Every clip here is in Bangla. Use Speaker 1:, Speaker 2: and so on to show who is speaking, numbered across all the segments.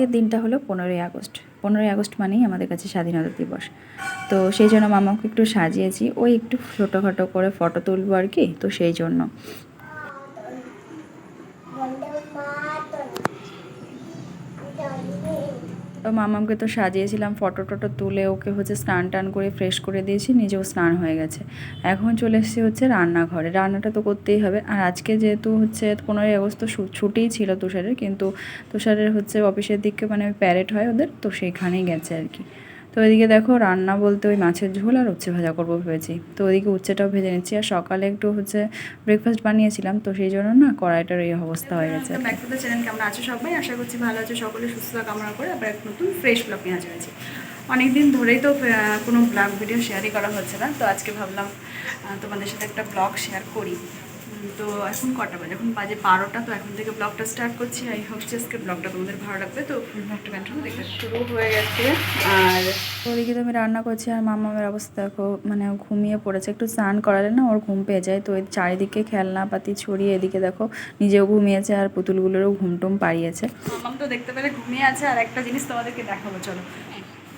Speaker 1: এর দিনটা হলো 15ই আগস্ট। 15ই আগস্ট মানেই আমাদের কাছে স্বাধীনতা দিবস। তো সেই জন্য মামাকে একটু সাজিয়েছি, ওই একটু ছোটোখাটো করে ফটো তুলবো আর কি, তো সেই জন্য। তো মামাকে তো সাজিয়েছিলাম, ফটো টটো তুলে ওকে হচ্ছে স্নান টান করে ফ্রেশ করে দিয়েছি, নিজেও স্নান হয়ে গেছে। এখন চলে এসেছি হচ্ছে রান্নাঘরে, রান্নাটা তো করতেই হবে। আর আজকে যেহেতু হচ্ছে 15ই আগস্ট তো ছুটিই ছিল তুষারের, কিন্তু তুষারের হচ্ছে অফিসের দিকে মানে প্যারেড হয় ওদের, তো সেইখানেই গেছে আর কি। তো ওইদিকে দেখো রান্না বলতে ওই মাছের ঝোল আর উচ্ছে ভাজা করবো ভেবেছি। তো ওইদিকে উচ্ছেটাও ভেজে নিচ্ছি, আর সকালে একটু হচ্ছে ব্রেকফাস্ট বানিয়েছিলাম, তো সেই জন্য না কড়াইটার এই অবস্থা হয়ে গেছে। ব্যাক টু দ্য চ্যানেল, কেমন আছো সবাই? আশা করছি ভালো আছো সকলে, সুস্থতা কামনা করে আবার এক নতুন ফ্রেশ ব্লগ নিয়ে হাজির হয়েছি। অনেকদিন ধরেই তো কোনো ব্লগ ভিডিও শেয়ারই করা হচ্ছে না, তো আজকে ভাবলাম তোমাদের সাথে একটা ব্লগ শেয়ার করি। তো এখন কটা বাজে? এখন বাজে 12টা। তো এখন থেকে ব্লগটা স্টার্ট করছি। আই হোপ আজকে ব্লগটা তোমাদের ভালো লাগবে। তো ব্লগটা কন্টিনিউ দেখতে শুরু হয়ে গেছে। আর ওদিকে তো আমি রান্না করছি, আর মামামের অবস্থা দেখো, মানে ঘুমিয়ে পড়েছে। একটু স্নান করালে না ওর ঘুম পেয়ে যায়। তো ওই চারিদিকে খেলনাপাতি ছড়িয়ে, এদিকে দেখো নিজেও ঘুমিয়েছে আর পুতুলগুলোরও ঘুমটুম পাড়িয়েছে। মামাম তো দেখতে পেলে ঘুমিয়ে আছে। আর একটা জিনিস তোমাদেরকে দেখাবো, চলো।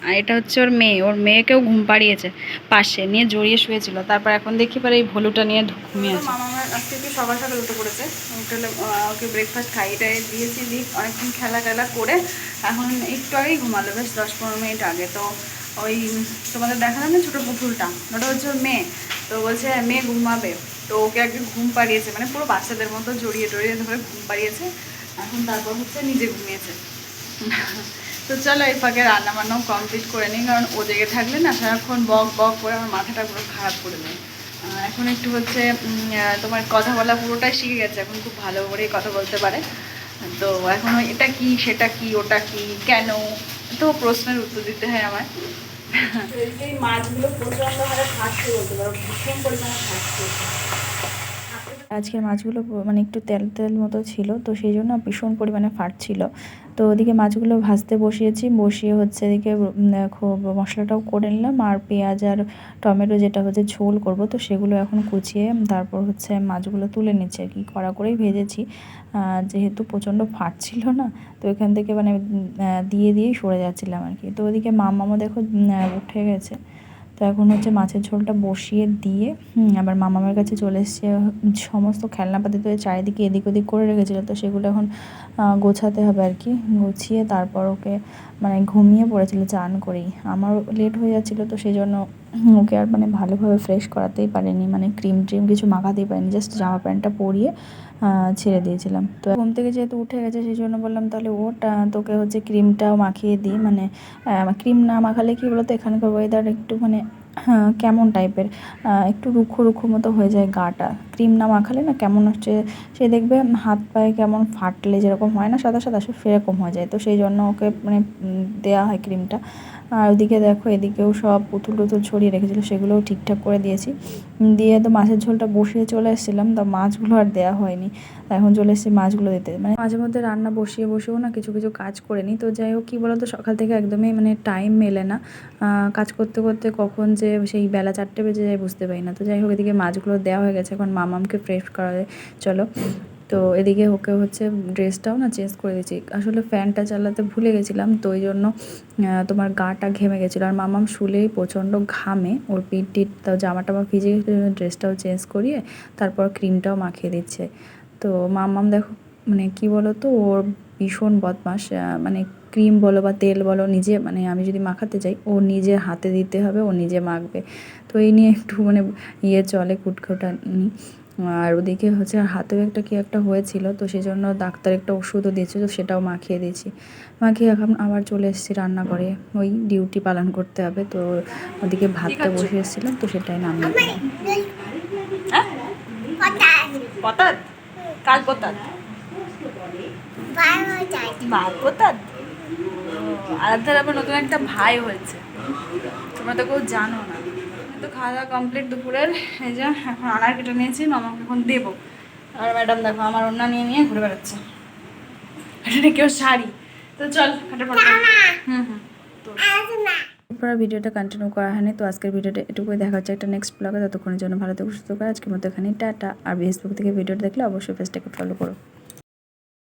Speaker 1: আর এটা হচ্ছে ওর মেয়ে, ওর মেয়েকেও ঘুম পাড়িয়েছে, পাশে নিয়ে জড়িয়ে শুয়েছিল। তারপর এখন দেখি পারে এই ভলুটা নিয়ে ঘুমিয়ে আছে। মামা আমার আজকে একটু সকাল সকাল উঠে পড়েছে, ওকে ব্রেকফাস্ট খাইটাই দিয়েছি, অনেকক্ষণ খেলা টেলা করে এখন একটু আগেই ঘুমালো, বেশ 10-15 মিনিট আগে। তো ওই তোমাদের দেখালাম না ছোটো পুতুলটা, ওটা হচ্ছে ওর মেয়ে। তো বলছে মেয়ে ঘুমাবে, তো ওকে আগে ঘুম পাড়িয়েছে, মানে পুরো বাচ্চাদের মতো জড়িয়ে টড়িয়ে ধরে ঘুম পাড়িয়েছে। এখন তারপর হচ্ছে নিজে ঘুমিয়েছে। তো চলো এই ফাঁকে রান্না বান্নাও কমপ্লিট করে নিই, কারণ ও জেগে থাকলে না সারাক্ষণ বক বক করে আমার মাথাটা পুরো খারাপ করে দেয়। এখন একটু হচ্ছে তোমার কথা বলা পুরোটাই শিখে গেছে, এখন খুব ভালো করেই কথা বলতে পারে। তো এখন এটা কি, সেটা কি, ওটা কি, কেন, তো প্রশ্নের উত্তর দিতে হয় আমার। এই মাছগুলো প্রচণ্ড হারে ফাটছে বলতে পারো, ভীষণ পরিমাণে ফাটছে। আজকের মাছগুলো মানে একটু তেল তেল মতো ছিল, তো সেই জন্য ভীষণ পরিমাণে ফাটছিল। তো ওদিকে মাছগুলো ভাজতে বসিয়েছি, বসিয়ে হচ্ছে এদিকে খুব মশলাটাও করে নিলাম, আর পেঁয়াজ আর টমেটো যেটা হচ্ছে ঝোল করব, তো সেগুলো এখন কুচিয়ে তারপর হচ্ছে মাছগুলো তুলে নিচ্ছে আর কি, কড়া করেই ভেজেছি। যেহেতু প্রচণ্ড ফাটছিল না, তো এখান থেকে মানে দিয়ে দিয়েই সরে যাচ্ছিলাম আর কি। তো ওদিকে মামামও দেখো উঠে গেছে। তো এখন হচ্ছে মাছের ঝোলটা বসিয়ে দিয়ে আবার মামামের কাছে চলে এসেছে। সমস্ত খেলনাপাতি তো চারিদিকে এদিক ওদিক করে রেখেছিলো, তো সেগুলো এখন গোছাতে হবে আর কি। গুছিয়ে তারপর ওকে মানে ঘুমিয়ে পড়েছিল চান করেই। আমার লেট হয়ে যাচ্ছিলো, তো সেই জন্য ওকে আর মানে ভালোভাবে ফ্রেশ করাতেই পারিনি, মানে ক্রিম ট্রিম কিছু মাখাতেই পারিনি, জাস্ট জামা প্যান্টটা পরিয়ে ছেড়ে দিয়েছিলাম। তো ঘুম থেকে যেহেতু উঠে গেছে, সেই জন্য বললাম তাহলে ওটা তোকে হচ্ছে ক্রিমটাও মাখিয়ে দিই। মানে ক্রিম না মাখালে কী বলতো, এখানকার ওয়েদার একটু মানে কেমন টাইপের, একটু রুখো রুখো মতো হয়ে যায় গাটা। ক্রিম না মাখালে না কেমন হচ্ছে, সে দেখবে হাত পায়ে কেমন ফাটলে যেরকম হয় না সাদা সাদা, সেরকম হয়ে যায়। তো সেই জন্য ওকে মানে দেওয়া হয় ক্রিমটা। আর ওদিকে দেখো এদিকেও সব পুতুল টুতুল ছড়িয়ে রেখেছিলো, সেগুলোও ঠিকঠাক করে দিয়েছি। দিয়ে তো মাছের ঝোলটা বসিয়ে চলে এসেছিলাম, তো মাছগুলো আর দেওয়া হয়নি। এখন চলে এসেছি মাছগুলো দিতে। মানে মাঝে মধ্যে রান্না বসিয়ে বসেও না কিছু কিছু কাজ করে নিই। তো যাই হোক, কী বলো তো, সকাল থেকে একদমই মানে টাইম মেলে না, কাজ করতে করতে কখন যে সেই বেলা 4টে বেজে যায় বুঝতে পারি না। তো যাই হোক, এদিকে মাছগুলো দেওয়া হয়ে গেছে, এখন মামামকে ফ্রেশ করা চলো। তো এদিকে ওকে হচ্ছে ড্রেসটাও না চেঞ্জ করে দিয়েছি, আসলে ফ্যানটা চালাতে ভুলে গেছিলাম, তো ওই জন্য তোমার গাটা ঘেমে গেছিলো। আর মামাম শুলেই প্রচণ্ড ঘামে, ওর পিঠ টিট তাও জামা টামা ভিজে গেছিলো, ড্রেসটাও চেঞ্জ করিয়ে তারপর ক্রিমটাও মাখিয়ে দিচ্ছে। তো মামাম দেখো মানে কী বলো তো, ওর ভীষণ বদমাস, মানে ক্রিম বলো বা তেল বলো, নিজে মানে আমি যদি মাখাতে যাই, ও নিজে হাতে দিতে হবে, ও নিজে মাখবে। তো এই নিয়ে একটু মানে চলে কুটকুটানি। আর ওদিকে হচ্ছে হাতেও একটা কী একটা হয়েছিল, তো সেই জন্য ডাক্তার একটা ওষুধও দিয়েছে, তো সেটাও মাখিয়ে দিয়েছি। মাখিয়ে এখন আবার চলে এসেছি রান্নাঘরে, ওই ডিউটি পালন করতে হবে। তো ওদিকে ভাতটা বসে এসেছিলাম, তো সেটাই নামিয়ে দিলাম। পতাত কার পতাত? ভাই পতাত। আরাধ্যার আবার নতুন একটা ভাই হয়েছে, তোমরা তো কেউ জানো না। তো খাওয়া দাওয়া কমপ্লিট দুপুরের, এই যে এখন আনার কেটে নিয়েছি, মামাকে এখন দেবো। আর ম্যাডাম দেখো আমার ওড়না নিয়ে নিয়ে ঘুরে বেড়াচ্ছে, এটা কেউ শাড়ি। তো চল হাঁটার পর তো এরপর ভিডিওটা কন্টিনিউ করা হয়নি। তো আজকের ভিডিওটা এটুকুই, দেখা হচ্ছে একটা নেক্সট ব্লগে। ততক্ষণের জন্য ভালো থেকে সুস্থ করে আজকের মতো এখানেই টাটা। আর ফেসবুক থেকে ভিডিওটা দেখলে অবশ্যই পেজটাকে ফলো করো।